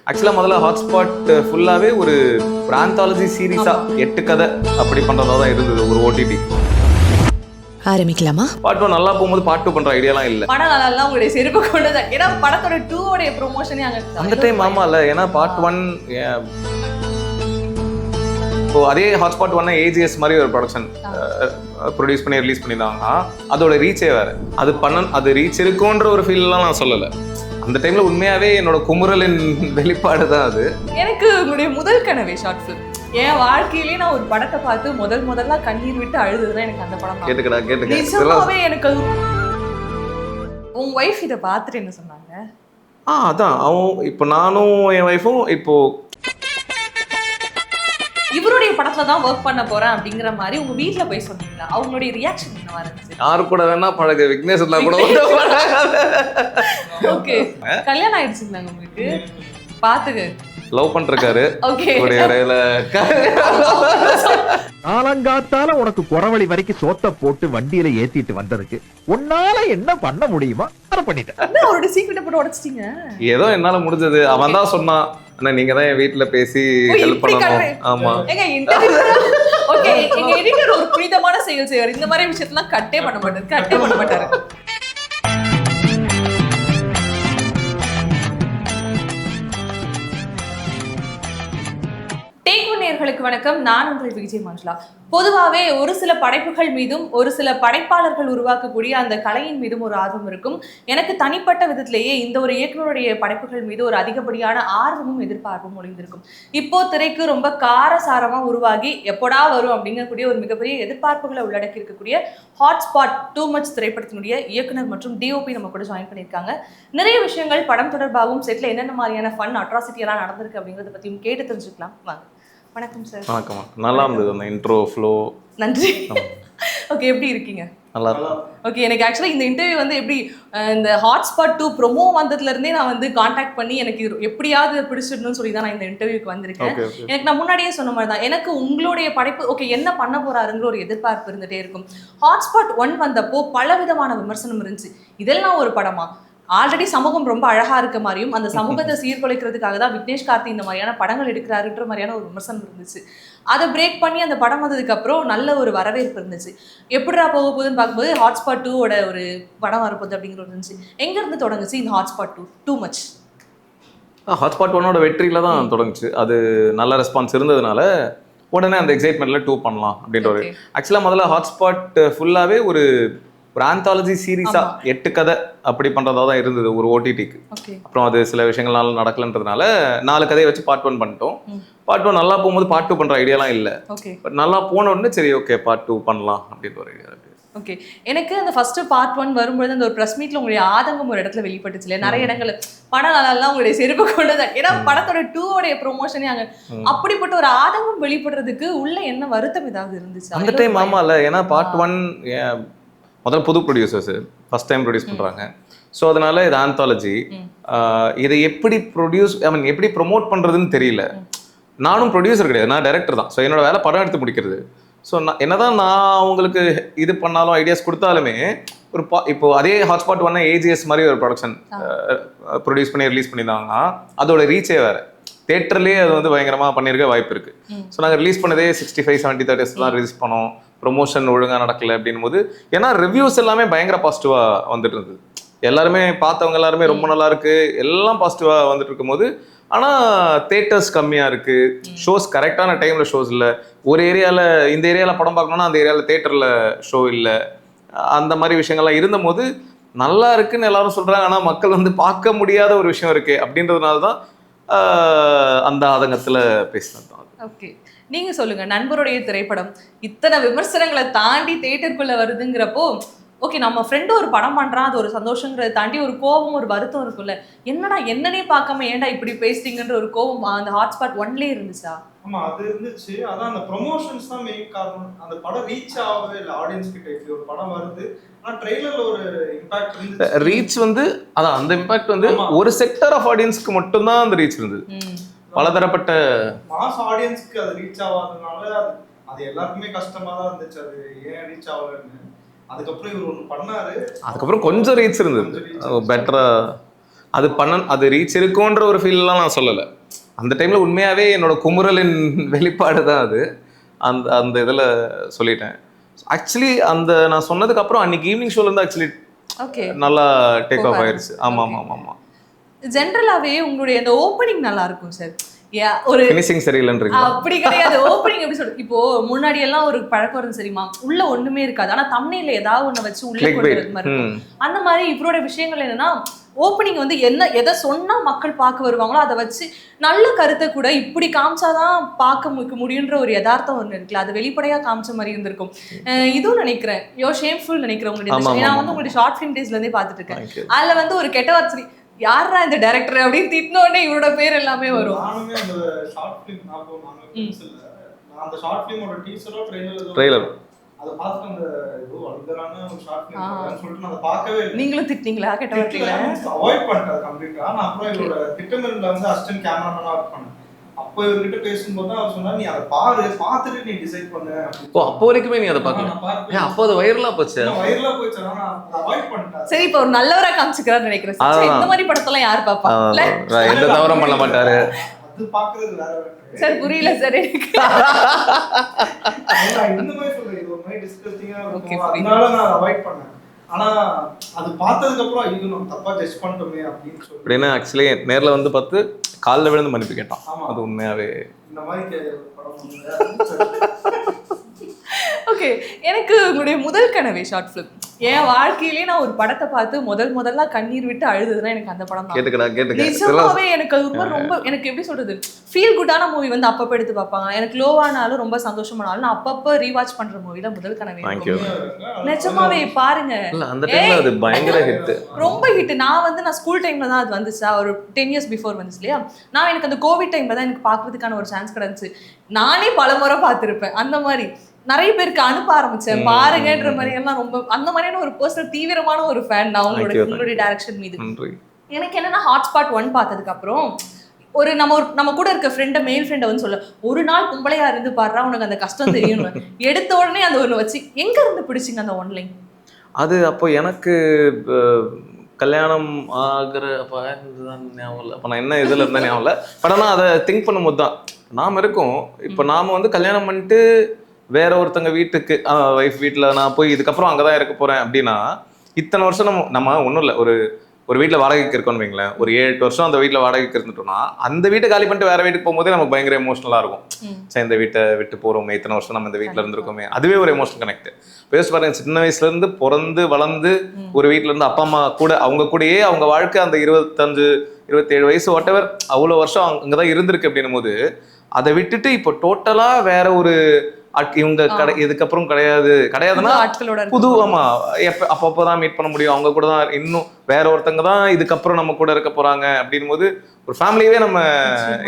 ஆக்சுவலாக முதல்ல ஹாட்ஸ்பாட் ஃபுல்லாகவே ஒரு ஆந்தாலஜி சீரீஸாக 8 கதை அப்படி பண்ணுறதா தான் இருந்தது ஒரு ஓடிடி. ஆரம்பிக்கலாமா? பார்ட் 1 நல்லா போகும்போது பார்ட் 2 பண்ணுற ஐடியாலாம் இல்லை. படம் நல்லா உங்களுடைய செருப்பு கொண்டது. ஏன்னா படத்தோட 2 உடைய ப்ரொமோஷனே அந்த டைம் ஆமா இல்லை, ஏன்னா பார்ட் 1 இப்போ அதே ஹாட்ஸ்பாட் 1 ஏஜிஎஸ் மாதிரி ஒரு ப்ரொடக்ஷன் ப்ரொடியூஸ் பண்ணி ரிலீஸ் பண்ணியிருந்தாங்கன்னா அதோட ரீச்சே வேறு. அது ரீச் இருக்குன்ற ஒரு ஃபீல்லாம் நான் சொல்லலை. அந்த டைம்ல உண்மையாவே என்னோட குமுறலின் வெளிப்பாடு தான் அது. எனக்கு உங்களுடைய முதல் கனவே ஷார்ட் ஃபிலிம். என் வாழ்க்கையிலேயே நான் ஒரு படத்தை பார்த்து முதல்ல கண்ணீர் விட்டு அழுதுதான் எனக்கு அந்த படம். நிஜமாவே எனக்கு உன் ஒய்ஃப் இதை பார்த்துட்டு என்ன சொன்னாங்க? அதான் இப்போ நானும் என் ஒய்ஃபும் இப்போ இவருடைய படத்துல தான் ஒர்க் பண்ண போறேன் அப்படிங்கிற மாதிரி உங்க வீட்டுல போய் சொன்னீங்களா? அவங்களுடைய ரியாக்ஷன் என்னவா இருந்துச்சு? யாரு கூட வேணா பழக, விக்னேஷ் கூட. ஓகே, கல்யாணம் ஆயிடுச்சுங்களா உங்களுக்கு? பாத்துக்கு லவ் பண்ணிருக்காரு. காலங்காத்தால உனக்கு குறவழி வரைக்கும் சோத்த போட்டு வண்டியில ஏத்திட்டு வந்ததுக்கு உன்னால என்ன பண்ண முடியுமா அதை பண்ணிட்டேன். அவரோட சீக்கிரட்ட போட்டு உடைச்சிட்டீங்க. ஏதோ என்னால முடிஞ்சது. அவன் தான் சொன்னான், நீங்க தான் என் வீட்டுல பேசி ஹெல்ப் பண்ணணும். ஆமா, ஓகே, எங்க எடிட்டர் ஒரு புனிதமான செயல் செய்வார். இந்த மாதிரி விஷயத்தெல்லாம் கட்டே பண்ண மாட்டாரு. நேயர்களுக்கு வணக்கம். நான் உங்கள் விஜய் மஞ்சுளா. பொதுவாகவே ஒரு சில படைப்புகள் மீதும் ஒரு சில படைப்பாளர்கள் உருவாக்கக்கூடிய அந்த கலையின் மீதும் ஒரு ஆர்வம் இருக்கும். எனக்கு தனிப்பட்ட விதத்திலேயே இந்த ஒரு இயக்குனருடைய படைப்புகள் மீது ஒரு அதிகப்படியான ஆர்வமும் எதிர்பார்ப்பும் ஒளிந்திருக்கும். இப்போ திரைக்கு ரொம்ப காரசாரமா உருவாகி எப்படா வரும் அப்படிங்கக்கூடிய ஒரு மிகப்பெரிய எதிர்பார்ப்புகளை உள்ளடக்கி இருக்கக்கூடிய ஹாட்ஸ்பாட் டூ மச் திரைப்படத்தினுடைய இயக்குனர் மற்றும் டிஓபி நம்ம கூட ஜாயின் பண்ணியிருக்காங்க. நிறைய விஷயங்கள் படம் தொடர்பாகவும் செட்ல என்னென்ன மாதிரியான ஃபன் அட்ராசிட்டி எல்லாம் நடந்திருக்கு அப்படிங்கிறத பத்தியும் கேட்டு தெரிஞ்சுக்கலாம் வாங்க. வணக்கம் சார். வணக்கம். நல்லா இருந்தது அந்த இன்ட்ரோ ஃப்ளோ. நன்றி. ஓகே, எப்படி இருக்கீங்க? நல்லா இருக்கும். ஓகே, எனக்கு ஆக்சுவலாக இந்த இன்டர்வியூ வந்து எப்படி இந்த ஹாட்ஸ்பாட் 2 ப்ரொமோ வந்ததுலேருந்தே நான் வந்து காண்டாக்ட் பண்ணி எனக்கு எப்படியாவது பிடிச்சிடணும்னு சொல்லி தான் நான் இந்த இன்டர்வியூக்கு வந்திருக்கேன். எனக்கு நான் முன்னாடியே சொன்ன மாதிரி தான் எனக்கு உங்களுடைய படைப்பு ஓகே என்ன பண்ண போறாருங்கிற ஒரு எதிர்பார்ப்பு இருந்துகிட்டே இருக்கும். ஹாட்ஸ்பாட் 1 வந்தப்போ பல விதமான விமர்சனம் இருந்துச்சு. இதெல்லாம் ஒரு படமா? ஆல்ரெடி சமூகம் ரொம்ப அழகா இருக்க மாதிரியும் அந்த சமூகத்தை சீர்குலைக்கிறதுக்காக தான் விக்னேஷ் கார்த்தி இந்த மாதிரியான படங்கள் எடுக்கிறாருன்ற மாதிரியான ஒரு விமர்சனம் இருந்துச்சு. அதை பிரேக் பண்ணி அந்த படம் வந்ததுக்கு அப்புறம் நல்ல ஒரு வரவேற்பு இருந்துச்சு. எப்படிடா போக போகுதுன்னு பார்க்கும்போது ஹாட்ஸ்பாட் 2 ஒரு படம் வரப்போகுது அப்படிங்கிற இருந்துச்சு. எங்க இருந்து தொடங்குச்சு இந்த ஹாட்ஸ்பாட் 2 டூ மச்? ஹாட்ஸ்பாட் 1 வெற்றியில தான் தொடங்குச்சு. அது நல்ல ரெஸ்பான்ஸ் இருந்ததுனால உடனே அந்த எக்ஸைட்மெண்ட்ல 2 பண்ணலாம் அப்படின்ற ஒரு. ஆக்சுவலா முதல்ல ஹாட்ஸ்பாட் ஃபுல்லாவே ஒரு ஆந்தாலஜி சீரீஸா 8 கதை அப்படி பண்றதா தான் இருந்தது ஒரு ஓடிடிக்கு. அப்புறம் அது சில விஷயங்கள்னால நடக்கலன்றதுனால 4 கதையை வச்சு பார்ட் 1 பண்ணிட்டோம். பார்ட் 1 நல்லா போகும்போது பார்ட் 2 பண்ற ஐடியாலாம் இல்லை. பட் நல்லா போன உடனே சரி ஓகே பார்ட் 2 பண்ணலாம் அப்படின்ற ஒரு ஐடியா இருக்கு. ஓகே, எனக்கு அந்த ஃபர்ஸ்ட் பார்ட் 1 வரும்போது அந்த ஒரு ப்ரெஸ் மீட்ல உங்களுடைய ஆதங்கம் ஒரு இடத்துல வெளிப்பட்டுச்சு இல்லையா? நிறைய இடங்கள் படம் நல்லா உங்களுடைய செருப்பு கொண்டது. ஏன்னா படத்தோட 2 உடைய ப்ரொமோஷனே அப்படிப்பட்ட ஒரு ஆதங்கம் வெளிப்படுறதுக்கு உள்ள என்ன வருத்தம் ஏதாவது இருந்துச்சு அந்த டைம்? ஆமா இல்லை, ஏன்னா பார்ட் 1 முதல்ல புது ப்ரொடியூசர்ஸ் ஃபர்ஸ்ட் டைம் ப்ரொடியூஸ் பண்ணுறாங்க. ஸோ அதனால இது ஆந்தாலஜி. இதை எப்படி எப்படி ப்ரொமோட் பண்ணுறதுன்னு தெரியல. நானும் ப்ரொடியூசர் கிடையாது, நான் டைரக்டர் தான். ஸோ என்னோட வேலை படம் எடுத்து முடிக்கிறது. ஸோ என்னதான் நான் அவங்களுக்கு இது பண்ணாலும் ஐடியாஸ் கொடுத்தாலுமே ஒரு இப்போ அதே ஹாட்ஸ்பாட் 1 ஏஜிஎஸ் மாதிரி ஒரு ப்ரொடக்ஷன் ப்ரொடியூஸ் பண்ணி ரிலீஸ் பண்ணியிருந்தாங்கன்னா அதோட ரீச்சே வேறு. தேட்டர்லேயே அது வந்து பயங்கரமாக பண்ணியிருக்க வாய்ப்பு இருக்குது. ஸோ நாங்கள் ரிலீஸ் பண்ணதே 65-70 தேட்டர்ஸ் தான் ரிலீஸ் பண்ணோம். ப்ரொமோஷன் ஒழுங்காக நடக்கலை அப்படின் போது, ஏன்னா ரிவ்யூஸ் எல்லாமே பயங்கர பாசிட்டிவாக வந்துட்டு இருந்தது. எல்லாருமே பார்த்தவங்க எல்லாருமே ரொம்ப நல்லா இருக்கு எல்லாம் பாசிட்டிவாக வந்துட்டு இருக்கும்போது, ஆனால் தேட்டர்ஸ் கம்மியாக இருக்குது, ஷோஸ் கரெக்டான டைமில் ஷோஸ் இல்லை. ஒரு ஏரியாவில் இந்த ஏரியாவில் படம் பார்க்கணுன்னா அந்த ஏரியாவில் தேட்டரில் ஷோ இல்லை. அந்த மாதிரி விஷயங்கள்லாம் இருந்தபோது நல்லா இருக்குன்னு எல்லாரும் சொல்கிறாங்க. ஆனால் மக்கள் வந்து பார்க்க முடியாத ஒரு விஷயம் இருக்குது அப்படின்றதுனால தான் அந்த ஆதங்கத்தில் பேசினது தான். ஓகே, நீங்க சொல்லுங்க, நண்பருடைய திரைப்படம் இத்தனை விமர்சனங்களை தாண்டி தேட்டருக்குள்ள வருதுங்கிறப்போ ஓகே நம்ம ஃப்ரெண்டு ஒரு படம் பண்றான், அது ஒரு சந்தோஷங்கிறத தாண்டி ஒரு கோபம் ஒரு வருத்தம் இருக்குல்ல. என்னடா என்னன்னே பார்க்காம ஏன்டா இப்படி பேசுறீங்கன்ற ஒரு கோபம் அந்த ஹாட்ஸ்பாட் 1லயே இருந்துச்சா? ஆமா, அது இருந்துச்சு. அதான் அந்த ப்ரொமோஷன்ஸ் தான் மெயின் காரணம். அந்த படம் ரீச் ஆகவே இல்லை ஆடியன்ஸ் கிட்ட. இப்படி ஒரு படம் வருது, ஆனா ட்ரெய்லர்ல ஒரு இம்பாக்ட் இருந்துச்சு. ரீச் வந்து அதான் அந்த இம்பாக்ட் வந்து ஒரு செக்டர் ஆஃப் ஆடியன்ஸ்க்கு மட்டும்தான் அந்த ரீச் இருந்தது. பலதரப்பட்ட மாஸ் ஆடியன்ஸ்க்கு அது ரீச் ஆகாதனால அது எல்லாருக்குமே கஷ்டமா தான் இருந்துச்சு. அது ஏன் ரீச் ஆகலன்னு. அதுக்கப்புறம் இவர் ஒன்று பண்ணாரு, அதுக்கப்புறம் கொஞ்சம் ரீச் இருந்தது பெட்டரா. அது ரீச் இருக்குன்ற ஒரு ஃபீல்லாம் நான் சொல்லலை. அந்த டைமில் உண்மையாகவே என்னோட குமுறலின் வெளிப்பாடு தான் அது. அந்த இதில் சொல்லிட்டேன். ஆக்சுவலி நான் சொன்னதுக்கப்புறம் அன்னைக்கு ஈவினிங் ஷோலேருந்து ஆக்சுவலி நல்லா டேக் ஆஃப் ஆயிடுச்சு. ஆமாம். ஜென்ரலாகவே உங்களுடைய அந்த ஓப்பனிங் நல்லா இருக்கும் சார். ஒரு ஃபினிஷிங் சரியில்லைன்றீங்க? அப்படி கிடையாது. ஓப்பனிங் எப்படி சொல்றது, இப்போ முன்னாடி எல்லாம் ஒரு பழக்கம் இருந்து சரிமா, உள்ள ஒண்ணுமே இருக்காது, ஆனா தம்ப்நெயில்ல ஏதாவது ஒண்ணு வச்சு உள்ள கொண்டு வரது மாதிரி இருக்கும். அந்த மாதிரி இவரோட விஷயங்கள் என்னன்னா, ஓப்பனிங் வந்து எதை சொன்னா மக்கள் பார்க்க வருவாங்களோ அதை வச்சு நல்ல கருத்தை கூட இப்படி காமிச்சாதான் பார்க்க முடியுன்ற ஒரு யதார்த்தம் ஒண்ணு இருக்குல்ல, அது வெளிப்படையா காமிச்ச மாதிரி இருந்திருக்கும். இதுவும் நினைக்கிறேன் ஷேம்ஃபுல் நினைக்கிறேன் உங்களுடைய. நான் வந்து உங்களுடைய ஷார்ட் ஃபிலிம் டேஸ்ல இருந்தே பார்த்துட்டு இருக்கேன். அதுல வந்து ஒரு கெட்ட வார்த்தை, யாரா இந்த டைரக்டர் அப்படின்னு திட்டினோடனே இவரோட பேர் எல்லாமே வரும். நானுமே அந்த ஷார்ட் ஃபிலிம் நான் அந்த ஷார்ட் ஃபிலிமோட டீசரோ ட்ரெய்லர் அதை பார்த்து அந்த வல்கரான ஒரு ஷார்ட் ஃபிலிம் சொல்லிட்டு நான் பார்க்கவே இல்லை. நீங்களும் திட்டிங்களா? கெட்ட வார்த்தையில அவாய்ட் பண்ணிட்டேன் கம்ப்ளீட்டா. நான் அப்புறம் இவரோட திட்டமிடல வந்து அசிஸ்டன்ட் கேமராமேனா ஒர்க் பண்ணேன். அப்போ இவர்கிட்ட பேசும்போது அவர் சொன்னார், நீ அதை பார்த்துட்டு நீ டிசைட் பண்ணு. அப்போ வரைக்குமே நீ அதை பார்க்கல? அப்போ அது வைரலா போச்சு. நான் அவாய்ட் பண்ணிட்டேன். சரி, இப்போ ஒரு நல்லவரா காமிச்சுக்கிறான்னு நினைக்கிறேன். இந்த மாதிரி படத்தெல்லாம் யார் பாப்பா? எந்த தவறும் பண்ண மாட்டாரு. அது பாக்குறது வேற. சார் புரியல சார் எனக்கு. இந்த மாதிரி சொல்றேன், இது ஒரு மாதிரி டிஸ்கஸ்டிங்கா இருக்கும், அதனால நான் அவாய்ட் பண்ணேன். ஆனா அது பார்த்ததுக்கு அப்புறம் இது நம்ம தப்பா ஜட்ஜ் பண்ணிட்டோமே அப்படின்னு சொல்லி அப்படின்னா ஆக்சுவலி நேர்ல வந்து பார்த்து காலில் விழுந்து மன்னிப்பு கேட்டான். அது உண்மையாவே இந்த மாதிரி படம். ஓகே, எனக்கு உங்களுடைய முதல் கனவே ஷார்ட் ஃபிலிம். என் வாழ்க்கையிலேயே நான் ஒரு படத்தை பார்த்து முதல்ல கண்ணீர் விட்டு அழுதுதுன்னா எனக்கு அந்த படம் தான். நிஜமாவே எனக்கு அது ரொம்ப எனக்கு எப்படி சொல்றது, ஃபீல் குட்டான மூவி வந்து அப்பப்போ எடுத்து பார்ப்பாங்க. எனக்கு லோவானாலும் ரொம்ப சந்தோஷமானாலும் நான் அப்பப்போ ரீவாட்ச் பண்ற மூவி தான் முதல் கனவே. நிஜமாவே பாருங்க, ரொம்ப ஹிட். நான் ஸ்கூல் டைம்ல தான் அது வந்துச்சா, ஒரு 10 years பிஃபோர் வந்துச்சு இல்லையா. எனக்கு அந்த கோவிட் டைம்ல தான் எனக்கு பார்க்கறதுக்கான ஒரு சான்ஸ் கிடைச்சு. நானே பல முறை பார்த்துருப்பேன். அந்த மாதிரி நிறைய பேருக்கு அனுப்ப ஆரம்பிச்சேன் பாருங்கன்ற மாதிரி எல்லாம். ரொம்ப அந்த மாதிரியான ஒரு பர்சனல் தீவிரமான ஒரு ஃபேன் நான் உங்களுடைய டைரக்ஷன் மீது. எனக்கு என்னன்னா ஹாட்ஸ்பாட் 1 பார்த்ததுக்கு அப்புறம் ஒரு நம்ம கூட இருக்க ஃப்ரெண்டை, மேல் ஃப்ரெண்டை வந்து சொல்ல, ஒரு நாள் கும்பலையா இருந்து பாடுறா, உனக்கு அந்த கஷ்டம் தெரியும். எடுத்த உடனே அந்த ஒன்று வச்சு எங்க இருந்து பிடிச்சிங்க அந்த ஒன்லைன்? அது அப்போ எனக்கு கல்யாணம் ஆகிற அப்போ இருந்துதான் ஞாபகம் இல்லை. அப்போ நான் என்ன இதில் இருந்தால் ஞாபகம் இல்லை. பட் ஆனால் அதை திங்க் பண்ணும்போது தான் நாம் இருக்கோம். இப்போ நாம் வந்து கல்யாணம் பண்ணிட்டு வேற ஒருத்தங்க வீட்டுக்கு ஒய்ஃப் வீட்டில் நான் போய் இதுக்கப்புறம் அங்கே தான் இருக்க போகிறேன் அப்படின்னா, இத்தனை வருஷம் நம்ம ஒன்றும் இல்லை, ஒரு வீட்டில் வாடகைக்கு இருக்கோன்னு வைங்களேன், ஒரு 7-8 வருஷம் அந்த வீட்டில் வாடகைக்கு இருந்துட்டோம்னா, அந்த வீட்டை காலி பண்ணிட்டு வேற வீட்டுக்கு போகும்போதே நமக்கு பயங்கர எமோஷனலாக இருக்கும். சரி, இந்த வீட்டை விட்டு போகிறோமே, இத்தனை வருஷம் நம்ம இந்த வீட்டில் இருந்திருக்கோமே, அதுவே ஒரு எமோஷனல் கனெக்ட். பேசி பாருங்க, சின்ன வயசுலேருந்து பிறந்து வளர்ந்து ஒரு வீட்டிலேருந்து அப்பா அம்மா கூட அவங்க கூடயே அவங்க வாழ்க்கை அந்த 25-27 வயசு வாட்டவர் அவ்வளோ வருஷம் அங்கே தான் இருந்திருக்கு அப்படின்னும் போது, அதை விட்டுட்டு இப்போ டோட்டலாக வேற ஒரு இவங்க இதுக்கப்புறம் கிடையாதுன்னா புது, ஆமா, அப்பப்பதான் மீட் பண்ண முடியும், அவங்க கூட தான் இன்னும் வேற ஒருத்தங்க தான் இதுக்கப்புறம் நம்ம கூட இருக்க போறாங்க அப்படின் போது ஒரு ஃபேமிலியவே நம்ம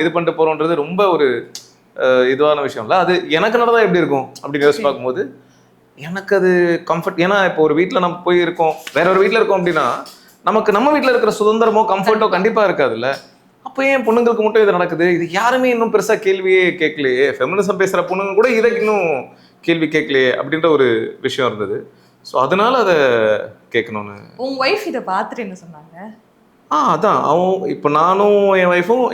இது பண்ணிட்டு போறோம்ன்றது ரொம்ப ஒரு இதுவான விஷயம் இல்லை. அது எனக்கு நடந்தா எப்படி இருக்கும் அப்படின்னு யோசிச்சு பார்க்கும்போது எனக்கு அது கம்ஃபர்ட். ஏன்னா இப்போ ஒரு வீட்டில் நம்ம போய் இருக்கோம், வேற ஒரு வீட்டில் இருக்கோம் அப்படின்னா நமக்கு நம்ம வீட்டில் இருக்கிற சுதந்திரமோ கம்ஃபர்ட்டோ கண்டிப்பா இருக்காதுல்ல. அப்போ ஏன் பொண்ணுங்களுக்கு மட்டும் இது நடக்குது, இது யாருமே இன்னும் பெருசா கேள்வியே கேட்கலையே, ஃபெமினிசம் பேசுற பொண்ணுங்க கூட இதை இன்னும் கேள்வி கேட்கலையே அப்படின்ற ஒரு விஷயம் இருந்தது. ஸோ அதனால அதை கேட்கணும்னு. உங்க ஒய்ஃப் இதை பார்த்துட்டு என்ன சொன்னாங்க? அதான் இப்போ நானும் என் ஒய்ஃபும்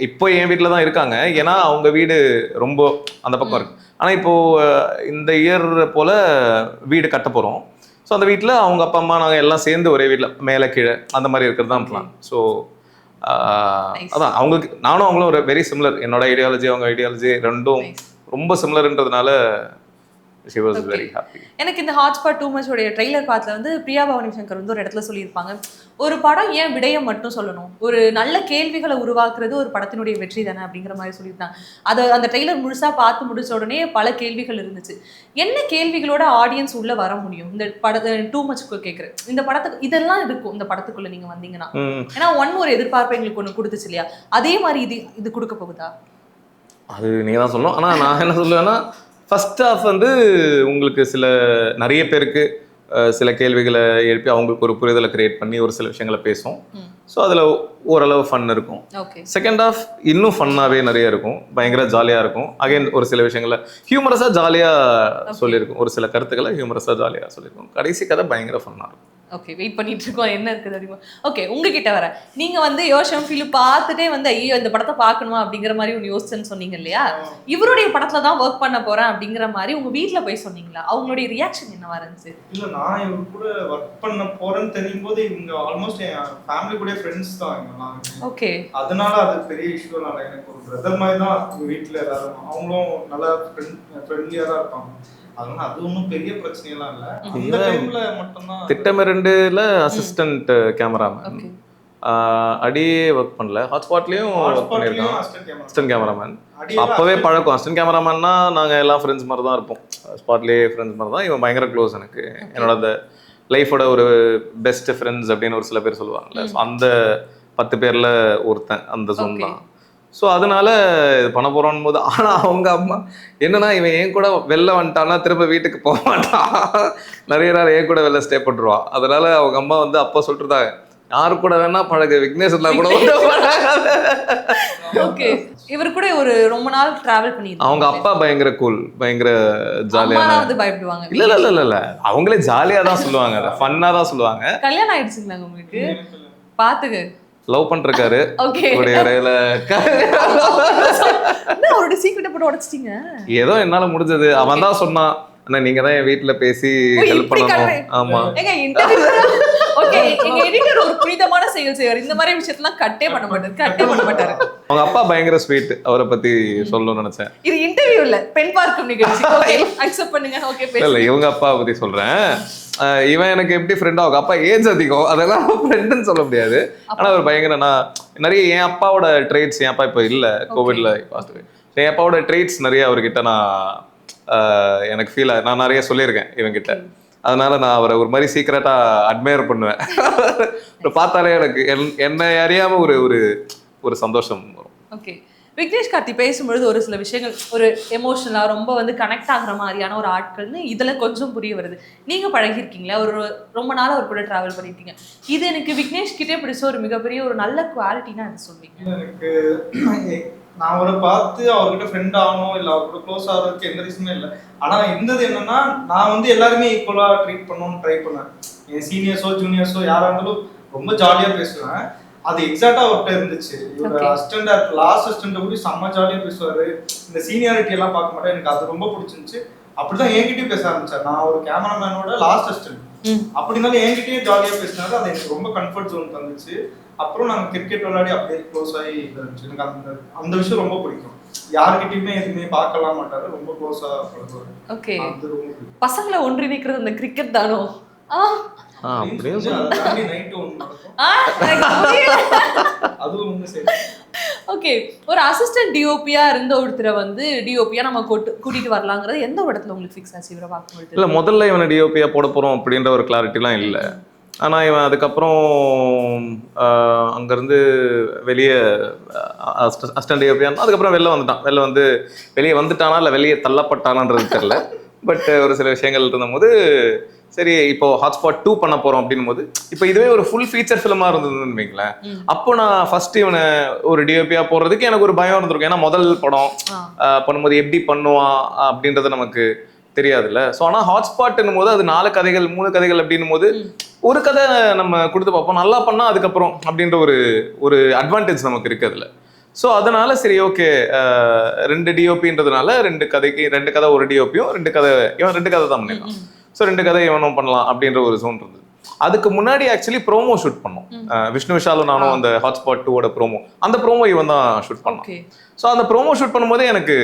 இப்போ என் வீட்டில் தான் இருக்காங்க. ஏன்னா அவங்க வீடு ரொம்ப அந்த பக்கம் இருக்கு. ஆனால் இப்போ இந்த இயர் போல வீடு கட்ட போகிறோம். ஸோ அந்த வீட்டில் அவங்க அப்பா அம்மா நாங்கள் எல்லாம் சேர்ந்து ஒரே வீட்டில் மேலே கீழே அந்த மாதிரி இருக்கிறது தான் பிளான். ஸோ அதான் அவங்களுக்கு நானும் அவங்களும் ஒரு வெரி சிமிலர். என்னோட ஐடியாலஜி அவங்க ஐடியாலஜி ரெண்டும் ரொம்ப சிமிலர்ன்றதுனால she was very happy. எனக்கு இந்த ஹாட்ஸ்பாட் 2 மச் உடைய ட்ரெய்லர் பார்த்துல வந்து பிரியா பவானி சங்கர் வந்து ஒரு இடத்துல சொல்லியிருப்பாங்க, ஒரு படம் ஏன் விடயம் மட்டும் சொல்லணும், ஒரு நல்ல கேள்விகளை உருவாக்குறது ஒரு படத்தினுடைய வெற்றி தானே அப்படிங்கிற மாதிரி சொல்லியிருந்தாங்க. அதை அந்த ட்ரெய்லர் முழுசா பார்த்து முடிச்ச உடனே பல கேள்விகள் இருந்துச்சு. என்ன கேள்விகளோட ஆடியன்ஸ் உள்ள வர முடியும் இந்த படத்தை 2 மச்சுக்கு கேட்குறேன், இந்த படத்துக்கு இதெல்லாம் இருக்கும் இந்த படத்துக்குள்ள நீங்க வந்தீங்கன்னா? ஏன்னா ஒரு எதிர்பார்ப்பு எங்களுக்கு ஒன்று கொடுத்துச்சு இல்லையா, அதே மாதிரி இது கொடுக்க போகுதா? அது நீங்க தான் சொல்லணும். ஆனா நான் என்ன சொல்லுவேன்னா, ஃபர்ஸ்ட் ஹாஃப் வந்து உங்களுக்கு நிறைய பேருக்கு சில கேள்விகளை எழுப்பி அவங்களுக்கு ஒரு புரிதலை கிரியேட் பண்ணி ஒரு சில விஷயங்களை பேசும். ஸோ அதில் ஓரளவு ஃபன் இருக்கும். செகண்ட் ஹாஃப் இன்னும் ஃபன்னாகவே நிறைய இருக்கும், பயங்கர ஜாலியாக இருக்கும். அகைன் ஒரு சில விஷயங்களை ஹியூமரஸாக ஜாலியாக சொல்லியிருக்கும், ஒரு சில கருத்துக்களை ஹியூமரஸாக ஜாலியாக சொல்லியிருக்கும். கடைசி கதை பயங்கர ஃபன்னாக இருக்கும். ஓகே, வெயிட் பண்ணிட்டு இருக்கோம் என்ன இருக்குது தெரியுமா. ஓகே, உங்ககிட்ட வர நீங்க வந்து யோஷம் ஃபீல் பார்த்துட்டே வந்து ஐயோ இந்த படத்தை பார்க்கணுமா அப்படிங்கிற மாதிரி ஒன்று யோசிச்சுன்னு சொன்னீங்க இல்லையா? இவருடைய படத்துல தான் ஒர்க் பண்ண போறேன் அப்படிங்கிற மாதிரி உங்க வீட்டுல போய் சொன்னீங்களா? அவங்களுடைய ரியாக்ஷன் என்னவா இருந்துச்சு? இல்ல நான் இவங்க கூட ஒர்க் பண்ண போறேன்னு தெரியும் போது இவங்க ஆல்மோஸ்ட் என் ஃபேமிலி கூட ஃப்ரெண்ட்ஸ் தான் இவங்கலாம். ஓகே, அதனால அது பெரிய இஷ்யூ இல்லை. எனக்கு ஒரு பிரதர் மாதிரி தான் எங்க வீட்டுல எல்லாரும். அவங்களும் நல்லா ஃப்ரெண்ட்லியா தான் இருப்பாங்க. அதனால அது ஒன்றும் பெரிய பிரச்சனையெல்லாம் இல்லை. அந்த டைம்ல மட்டும்தான் திட்டமிரண்டுல அசிஸ்டன்ட் கேமராமேன் அடியே ஒர்க் பண்ணல, ஹாட்ஸ்பாட்லயும் ஒர்க் பண்ணியிருக்கான் அசிஸ்டன்ட் கேமராமேன். அப்பவே பழக்கம். அசிஸ்டன்ட் கேமராமேன்னா நாங்க எல்லாம் ஃப்ரெண்ட்ஸ் மாதிரி தான் இருப்போம், ஸ்பாட்லேயே ஃப்ரெண்ட்ஸ் மாதிரி தான். இவன் பயங்கர க்ளோஸ் எனக்கு. என்னோட அந்த லைஃபோட ஒரு பெஸ்ட் ஃப்ரெண்ட்ஸ் அப்படின்னு ஒரு சில பேர் சொல்லுவாங்கல்ல, அந்த 10 பேர்ல ஒருத்தன் அந்த ஜோன் தான். ஸோ அதனால இது பண்ண போறோம் போது, ஆனா அவங்க அம்மா என்னன்னா இவன் என் கூட வெளில வந்துட்டான்னா திரும்ப வீட்டுக்கு போக மாட்டான், நிறைய நாள் என் கூட வெளில ஸ்டே பண்ணுவான். அதனால அவங்க அம்மா வந்து அப்போ சொல்லிட்டுருந்தாங்க, யாரு கூட வேணா பழகு, விக்னேஷ் இருந்தா கூட. ஓகே, இவர் கூட ஒரு ரொம்ப நாள் டிராவல் பண்ணிருக்காங்க. அவங்க அப்பா பயங்கர கூல், பயங்கர ஜாலியா வந்து பயப்படுவாங்க. இல்ல அவங்களே ஜாலியா தான் சொல்லுவாங்க, அதை ஃபன்னா தான் சொல்லுவாங்க. கல்யாணம் ஆயிடுச்சுங்களா உங்களுக்கு? பாத்துக்க லவ் பண்ணிருக்காரு. அவரோட சீக்கிரட்ட போட்டு உடைச்சிட்டீங்க. ஏதோ என்னால முடிஞ்சது. அவன் தான் சொன்னான், அண்ணா நீங்க தான் என் வீட்டுல பேசி ஹெல்ப் பண்ணணும். ஆமா, ஓகே, எங்க எடிட்டர் ஒரு புனிதமான செயல் செய்வார். இந்த மாதிரி விஷயத்தெல்லாம் கட்டே பண்ண மாட்டாரு. அவங்க அப்பா பயங்கர ஸ்வீட், அவரை பத்தி சொல்லணும்னு நினைச்சேன். இது இன்டர்வியூ இல்ல, பெண் பார்க்கும் நிகழ்ச்சி. ஓகே, அக்செப்ட் பண்ணுங்க. ஓகே, இல்ல இவங்க அப்பா பத்தி சொல்றேன். இவன் எனக்கு எப்படி ஃப்ரெண்ட், அவங்க அப்பா ஏஜ் அதிகம், அதெல்லாம் ஃப்ரெண்டுன்னு சொல்ல முடியாது. ஆனா அவர் பயங்கர, நான் நிறைய என் அப்பாவோட ட்ரேட்ஸ், என் அப்பா இப்போ இல்ல, கோவிட்ல பார்த்துருக்கேன். என் அப்பாவோட ட்ரேட்ஸ் நிறைய அவர்கிட்ட நான் எனக்கு ஃபீல் நான் நிறைய சொல்லியிருக்கேன் இவங்கிட்ட. அதனால நான் அவரை ஒரு மாதிரி சீக்கிரட்டா அட்மையர் பண்ணுவேன். பார்த்தாலே எனக்கு என்னை அறியாம ஒரு ஒரு சந்தோஷம் வரும். ஓகே, விக்னேஷ் கார்த்தி பேசும்பொழுது ஒரு சில விஷயங்கள் ஒரு எமோஷனலா ரொம்ப வந்து கனெக்ட் ஆகுற மாதிரியான ஒரு ஆட்கள்னு இதுல கொஞ்சம் புரிய வருது. நீங்க பழகிருக்கீங்களா? ஒரு ரொம்ப நாள் அவர் கூட டிராவல் பண்ணிருக்கீங்க. இது எனக்கு விக்னேஷ் கிட்டே பிடிச்ச ஒரு மிகப்பெரிய ஒரு நல்ல குவாலிட்டினா அது சொல்வீங்க? எனக்கு நான் அவரை பார்த்து அவர்கிட்ட ஃப்ரெண்ட் ஆகணும் இல்லை அவர் கூட க்ளோஸ் ஆகிறதுக்கு எந்த ரீசனுமே இல்லை. ஆனால் இருந்தது என்னன்னா, நான் வந்து எல்லாருமே ஈக்குவலாக ட்ரீட் பண்ணணும்னு ட்ரை பண்ணேன். என் சீனியர்ஸோ ஜூனியர்ஸோ யாராக இருந்தாலும் ரொம்ப ஜாலியாக பேசுவேன். அது எக்ஸாக்டா அவர்கிட்ட இருந்துச்சு. இவரோட அசிஸ்டன்ட், லாஸ்ட் அசிஸ்டன்ட் கூட செம்ம ஜாலியாக பேசுவார். இந்த சீனியாரிட்டி எல்லாம் பார்க்க மாட்டேன். எனக்கு அது ரொம்ப பிடிச்சிருந்துச்சு. அப்படிதான் என்கிட்டயும் பேச ஆரம்பிச்சார். நான் ஒரு கேமராமேனோட லாஸ்ட் அசிஸ்டன்ட், அப்படி இருந்தாலும் என்கிட்டயே ஜாலியாக பேசினாரு. அது எனக்கு ரொம்ப கம்ஃபர்ட் ஜோன் தந்துச்சு. அப்புறம் நாங்கள் கிரிக்கெட் விளையாடி அப்படியே க்ளோஸ் ஆகி இருந்துச்சு. எனக்கு அந்த விஷயம் ரொம்ப பிடிக்கும். யாருக்கிட்டையுமே எதுவுமே பார்க்கலாம் மாட்டாரு, ரொம்ப க்ளோஸா பழகுவாரு. ஓகே, பசங்களை ஒன்றிணைக்கிறது அந்த கிரிக்கெட் தானோ? ஓகே, ஒரு அசிஸ்டன்ட் டிஓபியா இருந்த ஒருத்தரை வந்து டிஓபியா நம்ம கூட்டிட்டு வரலாங்கிறது எந்த ஒரு இடத்துல உங்களுக்கு ஃபிக்ஸ் ஆச்சு இவரை பார்க்கும்போது? இல்ல முதல்ல இவனை டிஓபியா போட போறோம் அப்படின்ற ஒரு கிளாரிட்டிலாம் இல்லை. ஆனால் இவன் அதுக்கப்புறம் அங்கேருந்து வெளியே அசிஸ்டன்ட் டிஓபியான் அதுக்கப்புறம் வெளியே வந்துட்டானா இல்லை வெளியே தள்ளப்பட்டானான்றது தெரியல. பட் ஒரு சில விஷயங்கள் இருந்தபோது சரி இப்போ ஹாட்ஸ்பாட் 2 பண்ண போறோம் அப்படின் போது, இப்போ இதுவே ஒரு ஃபுல் ஃபீச்சர் ஃபிலிமா இருந்ததுன்னு வைங்களேன், அப்போ நான் ஃபர்ஸ்ட் இவனை ஒரு டிஓபியா போடுறதுக்கு எனக்கு ஒரு பயம் இருந்திருக்கும். ஏன்னா முதல் படம் பண்ணும்போது எப்படி பண்ணுவான் அப்படின்றது நமக்கு தெரியாதுல்ல. ஸோ ஆனால் ஹாட்ஸ்பாட்னும் போது அது 4 கதைகள் 3 கதைகள் அப்படின்னும் போது ஒரு கதை நம்ம கொடுத்து பார்ப்போம், நல்லா பண்ணா அதுக்கப்புறம் அப்படின்ற ஒரு அட்வான்டேஜ் நமக்கு இருக்கு அதுல. ஸோ அதனால சரி ஓகே 2 டிஓபின்றதுனால 2 கதை ஒரு டிஓபியும் 2 கதை இவன் 2 கதை தான் பண்ணிடலாம். ஸோ 2 கதை இவனும் பண்ணலாம் அப்படின்ற ஒரு ஜோன் இருந்தது. அதுக்கு முன்னாடி ஆக்சுவலி ப்ரோமோ ஷூட் பண்ணோம். விஷ்ணு விஷாலும் நானும் அந்த ஹாட்ஸ்பாட் 2ஓட ப்ரோமோ, அந்த ப்ரோமோ இவன் தான் ஷூட் பண்ணோம். ஸோ அந்த ப்ரோமோ ஷூட் பண்ணும்போதே எனக்கு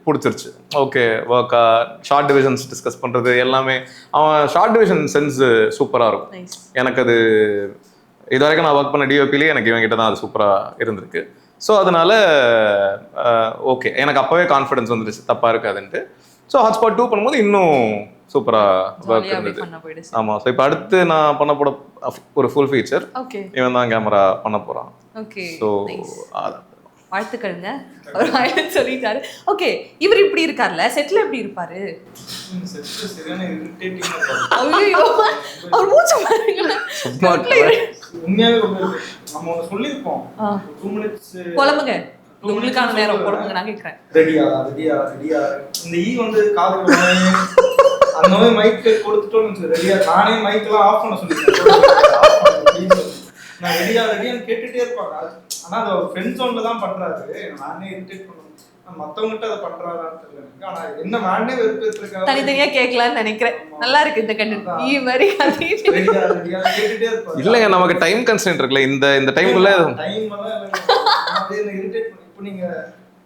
பிடிச்சிருச்சு. ஓகே ஒர்க்கா, ஷார்ட் டிவிஷன்ஸ் டிஸ்கஸ் பண்ணுறது எல்லாமே, அவன் ஷார்ட் டிவிஷன் சென்ஸ் சூப்பராக இருக்கும். எனக்கு அது இது வரைக்கும் நான் ஒர்க் பண்ண டிஓபிலேயே எனக்கு இவங்கிட்ட தான் அது சூப்பராக இருந்திருக்கு. ஸோ அதனால ஓகே எனக்கு அப்போவே கான்ஃபிடன்ஸ் வந்துடுச்சு தப்பாக இருக்காதுன்ட்டு. ஸோ ஹாட்ஸ்பாட் 2 பண்ணும்போது இன்னும் சூப்பராக ஒர்க் இருந்தது. ஆமாம், ஸோ இப்போ அடுத்து நான் பண்ண போட ஒரு ஃபுல் ஃபீச்சர் இவன் தான் கேமரா பண்ண போகிறான். ஸோ வாழ்த்துக்கள்ங்க, அவர் வாயிலன்னு சொல்லிட்டாரு. ஓகே, இவர் இப்படி இருக்கார்ல, செட்ல எப்படி இருப்பாரு? ஐயோ, அவர் மூச்சு பாருங்களேன். உண்மையாவே நம்ம ஒன்று சொல்லியிருப்போம், 2 minutes புலம்புங்க, உங்களுக்கான நேரம் புலம்புங்க. நான் கேட்குறேன், ரெடியா ரெடியா ரெடியா. இந்த ஈ வந்து காதுக்கு அந்த மாதிரி மைக் கொடுத்துட்டோம்னு ரெடியா நானே மைக் எல்லாம் ஆஃப் பண்ண சொல்லிட்டேன். நான் ரெடியான்னு கேட்டுட்டே இருப்பாங்க. ஆனா அது ஒரு ஃப்ரெண்ட் ஜோன்ல தான் பண்றாரு. நானே இரிட்டேட் பண்ணுவேன். மத்தவங்கிட்ட அதை பண்றாரான்னு தெரியல. ஆனா என்ன நானே வெறுப்பேற்றிருக்கேன். தனித்தனியா கேட்கலாம்னு நினைக்கிறேன். நல்லா இருக்கு இந்த கண்டென்ட். ஈ மாதிரி ரெடியா கேட்டுட்டே இருப்பாங்க. இல்லங்க நமக்கு டைம் கன்ஸ்ட்ரெயின்ட் இருக்குல்ல, இந்த டைம்க்குள்ள டைம் எல்லாம் இல்லைங்க. அதே இரிட்டேட் பண்ணி இப்போ நீங்க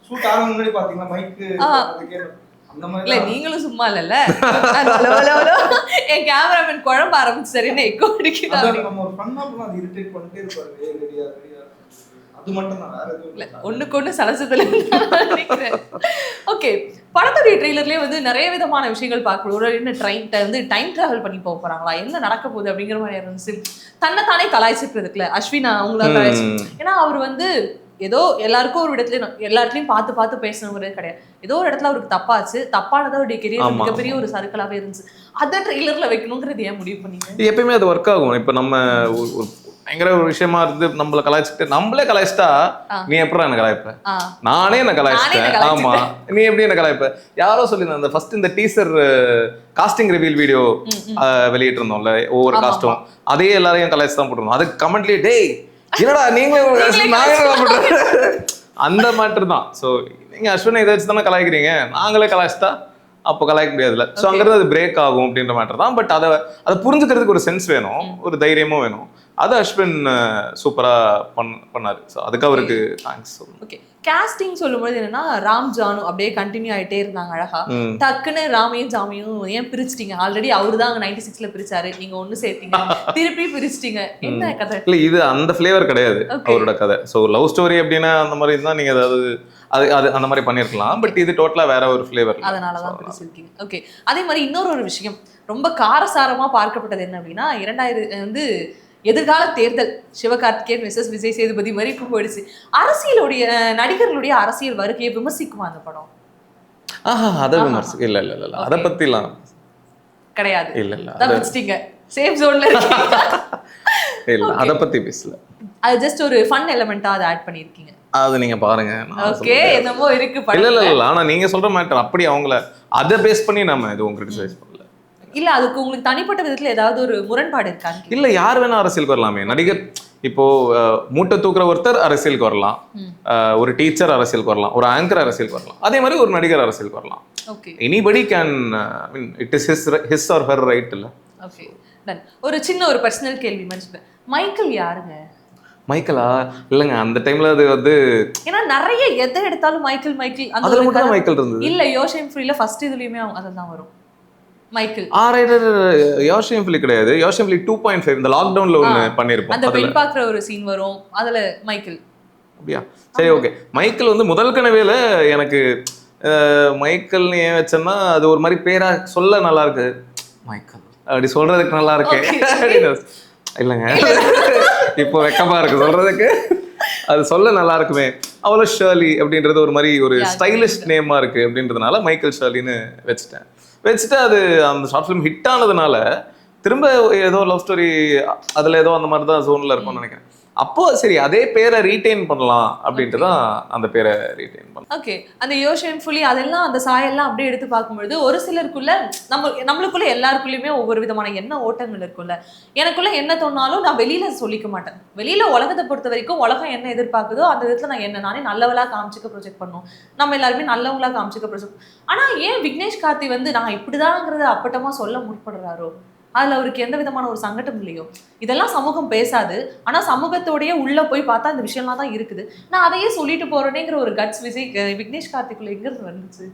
ஷூட் ஆரம்ப முன்னாடி பாத்தீங்கன்னா மைக் அதுக்கே அந்த மாதிரி இல்ல நீங்களும் சும்மா இல்லல்ல. என் கேமராமேன் குழம்ப ஆரம்பிச்சு சரின்னு எக்கோ அடிக்குது. நம்ம ஒரு பண்ணா பண்ணா அது இரிட்டேட் பண்ணிட்டே இருப்பாரு. ரெடியா அது மட்டும் தான், வேற எதுவும் இல்ல. ஒண்ணுக்கு ஒண்ணு சலசத்துல நினைக்கிறேன். ஓகே, படத்துடைய ட்ரெய்லர்லயே வந்து நிறைய விதமான விஷயங்கள் பார்க்கணும். ஒரு என்ன டைம் டிராவல் பண்ணி போக போறாங்களா, என்ன நடக்க போகுது அப்படிங்கிற மாதிரி இருந்துச்சு. தன்னைத்தானே கலாய்ச்சிக்கிறதுக்குல அஸ்வினா அவங்கள கலாய்ச்சி. ஏன்னா அவர் வந்து ஏதோ எல்லாருக்கும் ஒரு இடத்துல எல்லா இடத்துலயும் பார்த்து பேசணுங்கிறது கிடையாது. ஏதோ ஒரு இடத்துல அவருக்கு தப்பாச்சு, தப்பானதான் அவருடைய கெரியர் மிகப்பெரிய ஒரு சர்க்கிளாவே இருந்துச்சு. அதை ட்ரெய்லர்ல வைக்கணுங்கிறது ஏன் முடிவு பண்ணீங்க? எப்பயுமே அது ஒர்க் ஆகும். இப்ப நம்ம பயங்கர ஒரு விஷயமா இருந்து நம்மள கலாய்ச்சிட்டு நம்மளே கலாய்ச்சிட்டா நீ எப்படா என்ன கலாய்ப்ப, நானே என்ன கலாய்ச்சிட்டேன். ஆமா, நீ எப்படி என்ன கலாய்ப்ப? யாரோ சொல்லியிருந்தேன் அந்த ஃபர்ஸ்ட் இந்த டீசர் காஸ்டிங் ரிவீல் வீடியோ வெளியிட்டு இருந்தோம்ல, ஒவ்வொரு காஸ்டும் அதே எல்லாரையும் கலாய்ச்சி தான் போட்டுருந்தோம். அதுக்கு கமெண்ட்லயே டேய் என்னடா நீங்களே அந்த மாற்று தான். ஸோ நீங்க அஸ்வினை இதை வச்சு தானே கலாய்க்கிறீங்க, நாங்களே கலாய்ச்சிட்டா அப்போ கலாய்க்க முடியாதுல்ல. ஸோ அங்கிருந்து அது பிரேக் ஆகும் அப்படின்ற மேட்டர் தான். பட் அதை புரிஞ்சுக்கிறதுக்கு ஒரு சென்ஸ் வேணும், ஒரு தைரியமும் வேணும். அது அஸ்வின் சூப்பரா பண்ணாரு. ஸோ அதுக்கு அவருக்கு தேங்க்ஸ் சொல்லணும். ஓகே, காஸ்டிங் சொல்லும்போது என்னன்னா ராம் ஜானு அப்படியே கண்டினியூ ஆயிட்டே இருந்தாங்க அழகா. டக்குன்னு ராமையும் ஜாமியும் ஏன் பிரிச்சிட்டீங்க? ஆல்ரெடி அவரு தான் 96ல பிரிச்சாரு, நீங்க ஒண்ணு சேர்த்தீங்க, திருப்பி பிரிச்சிட்டீங்க, என்ன கதை? இல்ல இது அந்த ஃபிளேவர் கிடையாது அவரோட கதை. ஸோ லவ் ஸ்டோரி அப்படின்னா அந்த மாதிரி தான் நீங்க ஏதாவது அது அந்த மாதிரி பண்ணிருக்கலாம். பட் இது டோட்டலா வேற ஒரு ஃபிளேவர், அதனாலதான் பிரிச்சிருக்கீங்க. ஓகே, அதே மாதிரி இன்னொரு விஷயம் ரொம்ப காரசாரமா பார்க்கப்பட்டது என்ன அப்படின்னா 2000 வந்து எதிர்கால தேர்தல் சிவகார்த்திகேயன் வெர்சஸ் விஜய் சேதுபதி மாதிரி இப்போ போயிடுச்சு. அரசியலுடைய நடிகர்களுடைய அரசியல் வருகையை விமர்சிக்குமா அந்த படம்? அதை விமர்சிக்க இல்ல அதை பத்திலாம் கிடையாது. இல்ல சேஃப் ஜோன்ல இல்ல அதை பத்தி பேசல. அது ஜஸ்ட் ஒரு ஃபன் எலிமெண்டா அதை ஆட் பண்ணிருக்கீங்க. அது நீங்க பாருங்க. ஓகே, என்னமோ இருக்கு. இல்ல ஆனா நீங்க சொல்ற மேட்டர் அப்படி அவங்கள அதை பேஸ் பண்ணி நம்ம எதுவும் கிரிட்டிசைஸ் பண்ணல. இல்ல அதுக்கு உங்களுக்கு தனிப்பட்ட விதத்துல ஏதாவது ஒரு முரண்பாடு இருக்கா? இல்ல, யார் வேணா அரசியலுக்கு வரலாமே. நடிகர் இப்போ மூட்டை தூக்குற ஒருத்தர் அரசியலுக்கு வரலாம், ஒரு டீச்சர் அரசியலுக்கு வரலாம், ஒரு ஆங்கர் அரசியலுக்கு வரலாம், அதே மாதிரி ஒரு நடிகர் அரசியலுக்கு வரலாம். Anybody can, it is his R her right. இல்ல ஓகே டன். ஒரு சின்ன ஒரு பர்சனல் கேள்வி மாதிரி, மைக்கேல் யாருங்க? மைக்கேலா? இல்லங்க அந்த டைம்ல அது வந்து ஏன்னா நிறைய எதை எடுத்தாலும் மைக்கேல் அதுல மட்டும் மைக்கேல் இருந்தது. இல்ல யோஷேம் ஃப்ரீல ஃபர்ஸ்ட் இதுலயுமே அததான் வரும் மைக்கேல். யோஷேம் ஃபிலி கிடையாது, யோஷேம் ஃபிலி 2.5 இந்த லாக்டவுன்ல ஒன்னு பண்ணிருப்போம். அந்த பெண் பார்க்குற ஒரு சீன் வரும், அதுல மைக்கேல். அப்படியா? சரி, ஓகே. மைக்கேல் வந்து முதல் கனவேல எனக்கு மைக்கேல் ஏன் வச்சேன்னா அது ஒரு மாதிரி பேரா சொல்ல நல்லா இருக்கு, மைக்கேல் அப்படி சொல்றதுக்கு நல்லா இருக்கு. இல்லைங்க இப்போ வெக்கமா இருக்கு சொல்றதுக்கு, அது சொல்ல நல்லா இருக்குமே. அவ்வளோ ஷர்லி அப்படின்றது ஒரு மாதிரி ஒரு ஸ்டைலிஷ் நேமா இருக்கு அப்படின்றதுனால மைக்கேல் ஷர்லின்னு வச்சுட்டு அது அந்த ஷார்ட் ஃபிலிம் ஹிட் ஆனதுனால திரும்ப ஏதோ லவ் ஸ்டோரி அதுல ஏதோ அந்த மாதிரி தான் ஜோன்ல இருக்கும்னு நினைக்கிறேன். அப்போ சரி அதே பேரை ரீட்டைன் பண்ணலாம் அப்படின்ட்டு தான் அந்த பேரை ரீட்டைன் பண்ணலாம். ஓகே, அந்த யோஷேம் ஃபுல்லி அதெல்லாம் அந்த சாயெல்லாம் அப்படியே எடுத்து பார்க்கும்பொழுது ஒரு சிலருக்குள்ள நம்மளுக்குள்ள எல்லாருக்குள்ளயுமே ஒவ்வொரு விதமான எண்ண ஓட்டங்கள் இருக்குல்ல. எனக்குள்ள என்ன தோணாலும் நான் வெளியில சொல்லிக்க மாட்டேன். வெளியில உலகத்தை பொறுத்த வரைக்கும் உலகம் என்ன எதிர்பார்க்குதோ அந்த விதத்துல நான் என்ன நானே நல்லவளா காமிச்சுக்க ப்ரொஜெக்ட் பண்ணும், நம்ம எல்லாருமே நல்லவங்களா காமிச்சுக்க ப்ரொஜெக்ட். ஆனா ஏன் விக்னேஷ் கார்த்தி வந்து நான் இப்படிதாங்கிறத அப்பட்டமா சொல்ல முற்படுறாரோ? அதுல அவருக்கு எந்த விதமான ஒரு சங்கடம் இல்லையோ? இதெல்லாம் சமூகம் பேசாது, ஆனா சமூகத்தோடய உள்ள போய் பார்த்தா இந்த விஷயம்லாம் தான் இருக்குது. நான் அதையே சொல்லிட்டு போறேனேங்கிற ஒரு கட்ஸ் விக்னேஷ் கார்த்திக்குள்ள எங்க இருந்து வந்துச்சு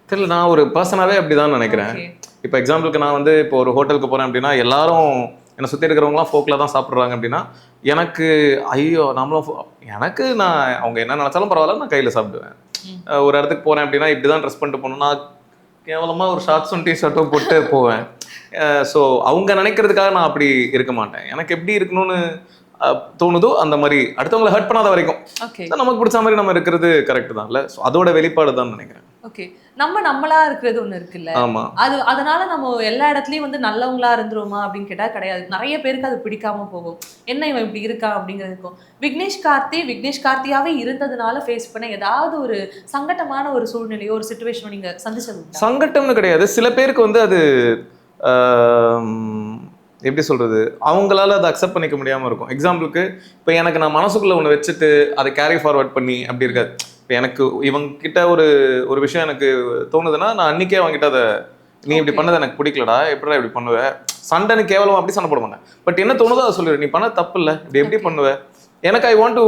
தெரியல. நான் ஒரு பர்சனாவே அப்படிதான் நினைக்கிறேன். இப்போ எக்ஸாம்பிளுக்கு நான் வந்து இப்போ ஒரு ஹோட்டலுக்கு போறேன் அப்படின்னா எல்லாரும் என்னை சுற்றி இருக்கிறவங்களாம் ஃபோக்கில் தான் சாப்பிட்றாங்க அப்படின்னா எனக்கு ஐயோ நம்மளும் எனக்கு நான் அவங்க என்ன நினைச்சாலும் பரவாயில்ல, நான் கையில் சாப்பிடுவேன். ஒரு இடத்துக்கு போறேன் அப்படின்னா இப்படி தான் ட்ரெஸ் பண்ணிட்டு போகணும், நான் கேவலமாக ஒரு ஷார்ட்ஸும் டிஷர்ட்டும் போட்டு போவேன். ஸோ அவங்க நினைக்கிறதுக்காக நான் அப்படி இருக்க மாட்டேன். எனக்கு எப்படி இருக்கணும்னு தோணுதோ அந்த மாதிரி அடுத்தவங்களை ஹர்ட் பண்ணாத வரைக்கும் நமக்கு பிடிச்ச மாதிரி நம்ம இருக்கிறது கரெக்ட் தான். இல்லை, ஸோ அதோட வெளிப்பாடு தான் நினைக்கிறேன். ஓகே, நம்மளா இருக்கிறது ஒண்ணு இருக்குல்ல, ஆமா. அதனால நம்ம எல்லா இடத்துலயும் வந்து நல்லவங்களா இருந்துருவோமா அப்படின்னு கேட்டா கிடையாது. நிறைய பேருக்கு அது பிடிக்காம போகும். என்ன இவன் இப்படி இருக்கா அப்படிங்கிறது இருக்கும். விக்னேஷ் கார்த்தியாவே இருந்ததுனால ஃபேஸ் பண்ண ஏதாவது ஒரு சங்கட்டமான ஒரு சூழ்நிலையோ ஒரு சிச்சுவேஷனோ நீங்க சந்திச்சது உண்டா? சங்கட்டம்னு கிடையாது. சில பேருக்கு வந்து அது எப்படி சொல்றது, அவங்களால அதை அக்செப்ட் பண்ணிக்க முடியாம இருக்கும். எக்ஸாம்பிளுக்கு இப்போ எனக்கு நான் மனசுக்குள்ள ஒன்று வச்சுட்டு அதை கேரி ஃபார்வர்ட் பண்ணி அப்படி இருக்காது. இப்போ எனக்கு இவங்க கிட்ட ஒரு விஷயம் எனக்கு தோணுதுன்னா நான் அன்னைக்கே அவங்ககிட்ட அதை நீ இப்படி பண்ணது எனக்கு பிடிக்கலடா, எப்படிடா இப்படி பண்ணுவேன், சண்டைன்னு கேவலம் அப்படி சண்டை போட மாட்டேன். பட் என்ன தோணுதோ அதை சொல்லிடு, நீ பண்ண தப்பு இல்லை, இப்படி எப்படி பண்ணுவேன், எனக்கு I want to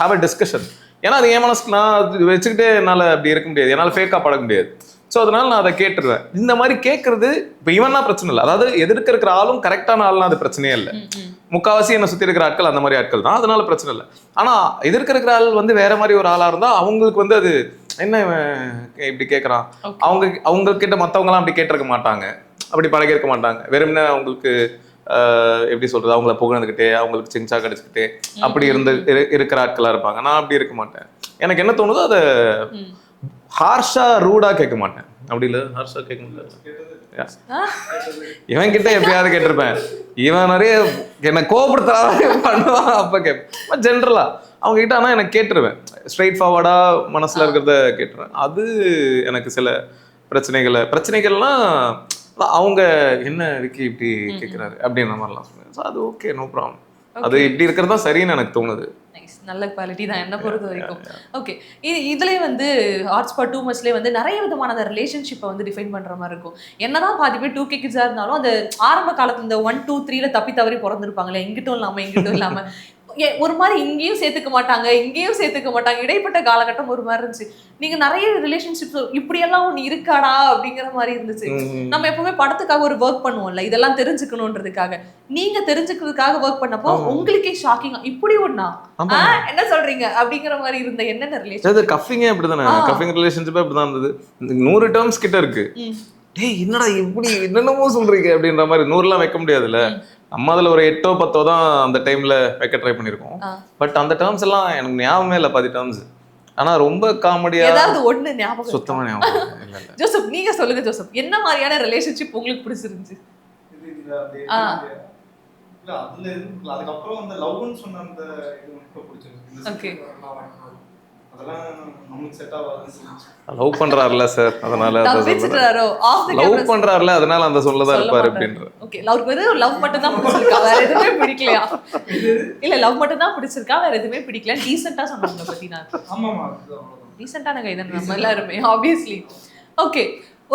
have a discussion. ஏன்னா அது என் மனசுக்கு நான் அது வச்சுக்கிட்டே என்னால் அப்படி இருக்க முடியாது, என்னால் ஃபேக்காக பழக முடியாது. ஸோ அதனால நான் அதை கேட்டுருவேன். இந்த மாதிரி கேட்கறது இப்போ இவன்னா பிரச்சனை இல்லை, அதாவது எதிர்க்க இருக்கிற ஆளும் கரெக்டான ஆளுனா அது பிரச்சனையே இல்லை. முக்கால்வாசி என்னை சுற்றி இருக்கிற ஆட்கள் அந்த மாதிரி ஆட்கள் தான், அதனால பிரச்சனை இல்லை. ஆனால் எதிர்க்க இருக்கிற ஆள் வந்து வேற மாதிரி ஒரு ஆளாக இருந்தால் அவங்களுக்கு வந்து அது என்ன இப்படி கேட்குறான், அவங்க கிட்ட மற்றவங்களாம் அப்படி கேட்டிருக்க மாட்டாங்க, அப்படி பழகிருக்க மாட்டாங்க. வெறும்னா அவங்களுக்கு எப்படி சொல்றது, அவங்கள புகழ்ந்துக்கிட்டே அவங்களுக்கு சிங்சா கடிச்சுக்கிட்டே அப்படி இருக்கிற ஆட்களா இருப்பாங்க. நான் அப்படி இருக்க மாட்டேன். எனக்கு என்ன தோணுதோ அதை ஹார்ஷா ரூடா கேட்க மாட்டேன். அப்படி இல்லை, ஹார்ஷா கேட்க மாட்டேன். இவன் கிட்ட எப்பயாவது கேட்டிருப்பேன், இவன் நிறைய என்னை கோபப்படுத்துறாரு பண்ணுவான், அப்ப கேட்பேன். ஜென்ரலா அவங்க கிட்ட ஆனா எனக்கு கேட்டுருவேன், ஸ்ட்ரெயிட் ஃபார்வர்டா மனசுல இருக்கிறத கேட்டுருவேன். அது எனக்கு சில பிரச்சனைகள்லாம் அவங்க என்ன விக்கி இப்படி கேட்கிறாரு அப்படின்ற மாதிரிலாம் சொல்லுவேன். அது ஓகே, நோ ப்ராப்ளம். அது இப்படி இருக்கிறது தான் சரின்னு எனக்கு தோணுது. நல்ல குவாலிட்டி தான் என்ன பொறுத்த வரைக்கும். ஓகே, இதுலேயே வந்து ஹாட்ஸ்பாட் டூ மச்லேயே வந்து நிறைய விதமான அந்த ரிலேஷன்ஷிப்பை வந்து டிஃபைன் பண்ணுற மாதிரி இருக்கும். என்னதான் பாதி பேர் 2K கிட்ஸாக இருந்தாலும் அந்த ஆரம்ப காலத்துல இந்த 1, 2, 3ல தப்பி தவறி பிறந்திருப்பாங்களே, இங்கிட்டும் இல்லாம ஒரு மாதிரி இங்கேயும் சேர்த்துக்க மாட்டாங்க, இங்கேயும் சேர்த்துக்க மாட்டாங்க. இடைப்பட்ட காலகட்டம் ஒரு மாதிரி இருந்துச்சு. நீங்க நிறைய ரிலேஷன்ஷிப்ஸ் இப்படியெல்லாம் ஒன்று இருக்காடா அப்படிங்கிற மாதிரி இருந்துச்சு. நம்ம எப்பவுமே படத்துக்காக ஒரு ஒர்க் பண்ணுவோம்ல, இதெல்லாம் தெரிஞ்சுக்கணுன்றதுக்காக. நீங்க தெரிஞ்சுக்கிறதுக்காக ஒர்க் பண்ணப்போ உங்களுக்கே ஷாக்கிங்கா இப்படி ஒண்ணா என்ன சொல்றீங்க அப்படிங்கிற மாதிரி இருந்த என்னென்ன ரிலேஷன்? கஃபிங்கே அப்படிதானே, கஃபிங் ரிலேஷன்ஷிப்பே அப்படிதான் இருந்தது. 100 டேர்ம்ஸ் கிட்ட இருக்கு. டேய் என்னடா இப்படி என்னென்னமோ சொல்றீங்க அப்படின்ற மாதிரி 100லாம் வைக்க முடியாதுல்ல. நம்ம அதில் ஒரு 8 or 10 தான் அந்த டைம்ல வைக்க ட்ரை பண்ணியிருக்கோம். பட் அந்த டேர்ம்ஸ் எல்லாம் எனக்கு ஞாபகமே இல்லை, 10 டேர்ம்ஸ். ஆனா ரொம்ப காமெடியா ஏதாவது ஒண்ணு ஞாபகம்? சுத்தமா ஞாபகம் இல்லை. ஜோசப் நீங்க சொல்லுங்க ஜோசப், என்ன மாதிரியான ரிலேஷன்ஷிப் உங்களுக்கு பிடிச்சிருந்துச்சு? அதுக்கப்புறம் அந்த லவ்னு சொன்ன அந்த இது எனக்கு பிடிச்சிருக்கு. ஓகே, லவ் பண்றாருல சார், அதனால லவ் பண்றாருல அதனால அந்த சொல்லதான் இருப்பாரு அப்படின்ற. ஓகே, அவருக்கு வந்து லவ் மட்டும் தான் பிடிச்சிருக்கா, வேற எதுவுமே பிடிக்கலையா? இல்ல லவ் மட்டும் தான் பிடிச்சிருக்கா, வேற எதுவுமே பிடிக்கல. டீசென்ட்டா சொன்னாங்க பத்தி நான். ஆமாமா, டீசென்ட்டான கை தான் நம்ம எல்லாருமே ஆப்வியஸ்லி. ஓகே,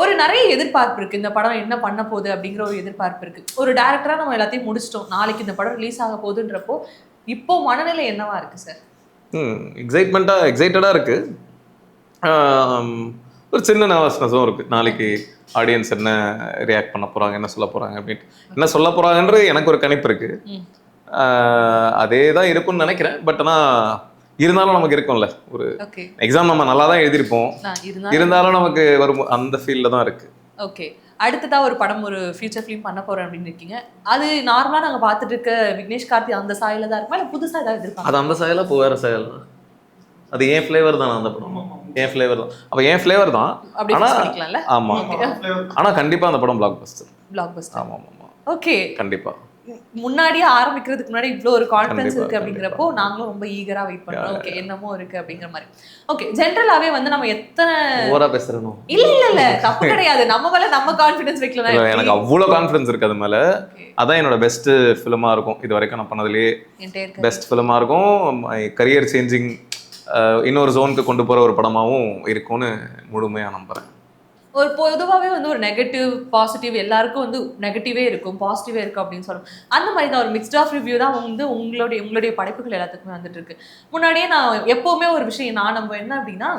ஒரு நிறைய எதிர்பார்ப்பு இருக்கு, இந்த படம் என்ன பண்ண போகுது அப்படிங்கிற ஒரு எதிர்பார்ப்பு இருக்கு. ஒரு டைரக்டரா நம்ம எல்லாத்தையும் முடிச்சிட்டோம், நாளைக்கு இந்த படம் ரிலீஸ் ஆக போகுதுன்றப்போ இப்போ மனநிலை என்னவா இருக்கு சார்? எக்ஸைட்டடா இருக்கு. ஒரு சின்ன நர்வஸ்னஸும் இருக்கு. நாளைக்கு ஆடியன்ஸ் என்ன ரியாக்ட் பண்ண போறாங்க, என்ன சொல்ல போறாங்க அப்படின்ட்டு. என்ன சொல்ல போறாங்கன்றது எனக்கு ஒரு கணிப்பு இருக்கு. அதே தான் இருக்கும்னு நினைக்கிறேன். பட் ஆனால் இருந்தாலும் நமக்கு இருக்கும்ல, ஒரு எக்ஸாம் நம்ம நல்லா தான் எழுதியிருப்போம், இருந்தாலும் நமக்கு ஒரு அந்த ஃபீல்ட்ல தான் இருக்கு. ஓகே, அடுத்ததா ஒரு படம், ஒரு ஃபியூச்சர் ஃபிலிம் பண்ண போறேன் அப்படின்னு இருக்கீங்க. அது நார்மலா நாங்க பார்த்துட்டு இருக்க விக்னேஷ் கார்த்தி அந்த சாயல தான் இருக்குமா, இல்லை புதுசா ஏதாவது இருக்காங்க? அது அந்த சாயலா இப்போ வேற சாயல் தான். அது ஏன் ஃப்ளேவர் தான் அந்த படம், ஏன் ஃப்ளேவர் தான். அப்போ ஏன் ஃப்ளேவர் தான். ஆனால் ஆமா, ஆனால் கண்டிப்பா அந்த படம் பிளாக் பஸ்டர். ஆமா ஆமா, ஓகே, கண்டிப்பா. முன்னாடியே ஆரம்பிக்கிறதுக்கு முன்னாடி இவ்வளோ ஒரு கான்ஃபிடன்ஸ் இருக்கு அப்படிங்கிறப்போ நாங்களும் ரொம்ப ஈகரா வெயிட் பண்றோம். ஓகே, என்னமோ இருக்கு அப்படிங்கிற மாதிரி. ஓகே, ஜென்ரலாவே வந்து நம்ம எத்தனை ஓவரா பேசுறோம்? இல்ல தப்பு கிடையாது, நம்ம மேல நம்ம கான்ஃபிடன்ஸ் வைக்கலாம். எனக்கு அவ்வளோ கான்ஃபிடன்ஸ் இருக்கு அது மேல. அதான் என்னோட பெஸ்ட் ஃபிலிமா இருக்கும் இது வரைக்கும் நான் பண்ணதுலேயே. பெஸ்ட் ஃபிலிமா இருக்கும், கரியர் சேஞ்சிங், இன்னொரு ஜோனுக்கு கொண்டு போற ஒரு படமாவும் இருக்கும்னு முழுமையா நம்புறேன். ஒரு பொதுவாகவே வந்து ஒரு நெகட்டிவ் பாசிட்டிவ் எல்லாருக்கும் வந்து நெகட்டிவே இருக்கும், பாசிட்டிவே இருக்கும் அப்படின்னு சொல்லணும். அந்த மாதிரி தான் ஒரு மிக்ஸ்ட் ஆஃப் ரிவ்யூ தான் வந்து உங்களுடைய படைப்புகள் எல்லாத்துக்குமே வந்துட்டு இருக்கு. முன்னாடியே நான் எப்போவுமே ஒரு விஷயம் நான் நம்ப என்ன அப்படின்னா,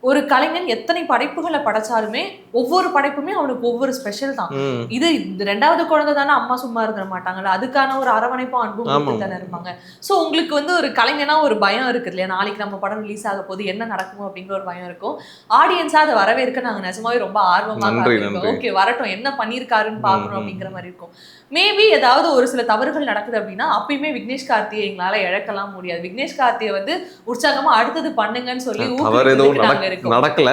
ஒரு கலைஞன் எத்தனை படைப்புகளை படைச்சாலுமே ஒவ்வொரு படைப்புமே அவனுக்கு ஒவ்வொரு ஸ்பெஷல் தான். இது 2வது குழந்தை தானே, அம்மா சும்மா இருக்க மாட்டாங்கல்ல, அதுக்கான ஒரு அரவணைப்பும் அன்பும் தானே இருப்பாங்க. ஸோ உங்களுக்கு வந்து ஒரு கலைஞனா ஒரு பயம் இருக்கு இல்லையா, நாளைக்கு நம்ம படம் ரிலீஸ் ஆக போது என்ன நடக்குமோ அப்படிங்கிற ஒரு பயம் இருக்கும். ஆடியன்ஸா அதை வரவேற்க நாங்கள் நிஜமாவே ரொம்ப ஆர்வமாக இருக்கோம். ஓகே, வரட்டும், என்ன பண்ணியிருக்காருன்னு பார்க்கணும் அப்படிங்கிற மாதிரி இருக்கும். மேபி ஏதாவது ஒரு சில தவறுகள் நடக்குது அப்படின்னா அப்பயுமே விக்னேஷ் கார்த்தியை எங்களால இழக்கலாம் முடியாது. விக்னேஷ் கார்த்தியை வந்து உற்சாகமா அடுத்தது பண்ணுங்கன்னு சொல்லி ஊக்குவிக்கிறதுக்கு நாங்க இருக்கும். நடக்கல.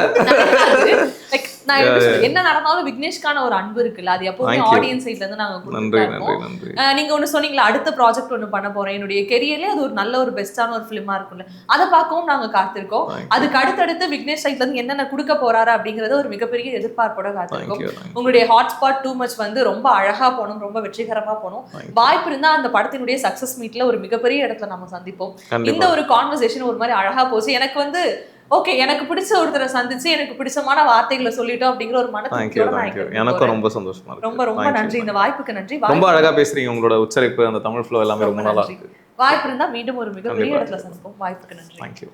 Like, நான் எப்படி சொல்றது, என்ன நடந்தாலும் விக்னேஷ்கான ஒரு அன்பு இருக்குல்ல, அது எப்பவுமே Thank you. ஆடியன்ஸ் சைட்ல இருந்து நாங்க நன்றி கொடுத்துட்டு நன்றி இருக்கோம். நன்றி. நீங்க ஒண்ணு சொன்னீங்களா, அடுத்த ப்ராஜெக்ட் ஒண்ணு பண்ண போறேன், என்னுடைய கெரியர்லயே அது ஒரு நல்ல ஒரு பெஸ்டான ஒரு ஃபிலிமா இருக்கும்ல, அதை பார்க்கவும் நாங்க காத்திருக்கோம். அதுக்கு அடுத்தடுத்து விக்னேஷ் சைட்ல இருந்து என்னென்ன கொடுக்க போறாரு அப்படிங்கறது ஒரு மிகப்பெரிய எதிர்பார்ப்போட காத்திருக்கோம். உங்களுடைய ஹாட்ஸ்பாட் டூ மச் வந்து ரொம்ப அழகா போகணும், ரொம்ப வெற்றிகரமா போகணும். வாய்ப்பு இருந்தா அந்த படத்தினுடைய சக்சஸ் மீட்ல ஒரு மிகப்பெரிய இடத்துல நம்ம சந்திப்போம். இந்த ஒரு கான்வர்சேஷன் ஒரு மாதிரி அழகா போச்சு. எனக்கு வந்து ஓகே, எனக்கு பிடிச்ச ஒருத்தரை சந்திச்சு எனக்கு பிடிச்சமான வார்த்தைகளை சொல்லிட்டோம் அப்படிங்கிற ஒரு மனதிற்கு எனக்கும் ரொம்ப சந்தோஷமா இருக்கு. ரொம்ப ரொம்ப நன்றி, இந்த வாய்ப்புக்கு நன்றி. ரொம்ப அழகா பேசுறீங்க, உங்களோட உச்சரிப்பு அந்த தமிழ் ஃப்ளோ எல்லாமே ரொம்ப நல்லா இருக்கு. வாய்ப்பு இருந்தா மீண்டும் ஒரு மிகப்பெரிய இடத்துல சந்திப்போம். வாய்ப்புக்கு நன்றி. தேங்க்யூ.